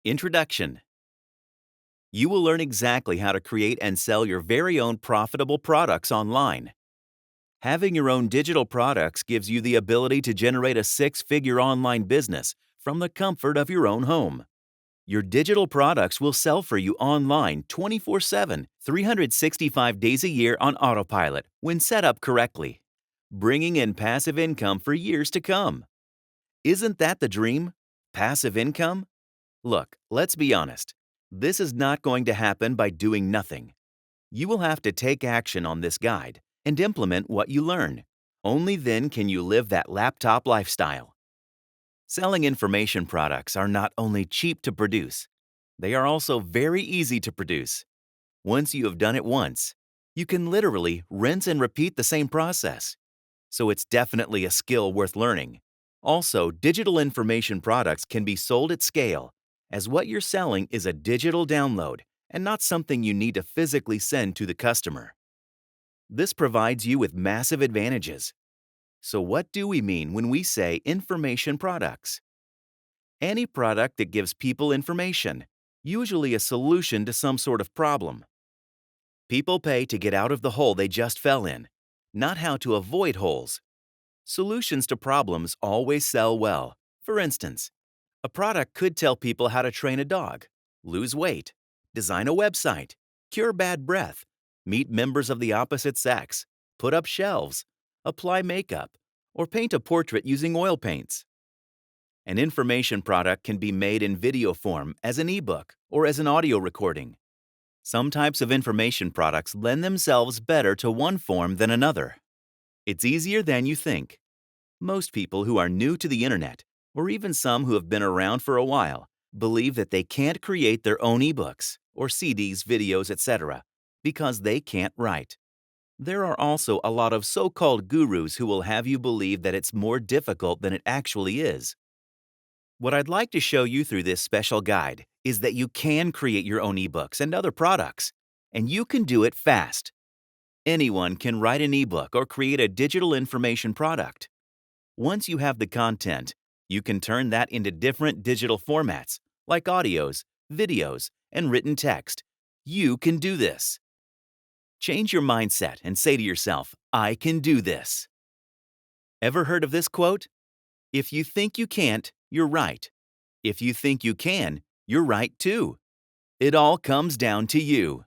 Introduction. You will learn exactly how to create and sell your very own profitable products online. Having your own digital products gives you the ability to generate a six-figure online business from the comfort of your own home. Your digital products will sell for you online 24/7, 365 days a year on autopilot when set up correctly, bringing in passive income for years to come. Isn't that the dream? Passive income? Look, let's be honest. This is not going to happen by doing nothing. You will have to take action on this guide and implement what you learn. Only then can you live that laptop lifestyle. Selling information products are not only cheap to produce, they are also very easy to produce. Once you have done it once, you can literally rinse and repeat the same process. So it's definitely a skill worth learning. Also, digital information products can be sold at scale, as what you're selling is a digital download and not something you need to physically send to the customer. This provides you with massive advantages. So what do we mean when we say information products? Any product that gives people information, usually a solution to some sort of problem. People pay to get out of the hole they just fell in, not how to avoid holes. Solutions to problems always sell well. For instance, a product could tell people how to train a dog, lose weight, design a website, cure bad breath, meet members of the opposite sex, put up shelves, apply makeup, or paint a portrait using oil paints. An information product can be made in video form as an ebook or as an audio recording. Some types of information products lend themselves better to one form than another. It's easier than you think. Most people who are new to the internet, or even some who have been around for a while, believe that they can't create their own ebooks or CDs, videos, etc. because they can't write. There are also a lot of so-called gurus who will have you believe that it's more difficult than it actually is. What I'd like to show you through this special guide is that you can create your own ebooks and other products, and you can do it fast. Anyone can write an ebook or create a digital information product. Once you have the content, you can turn that into different digital formats like audios, videos, and written text. You can do this. Change your mindset and say to yourself, I can do this. Ever heard of this quote? If you think you can't, you're right. If you think you can, you're right too. It all comes down to you.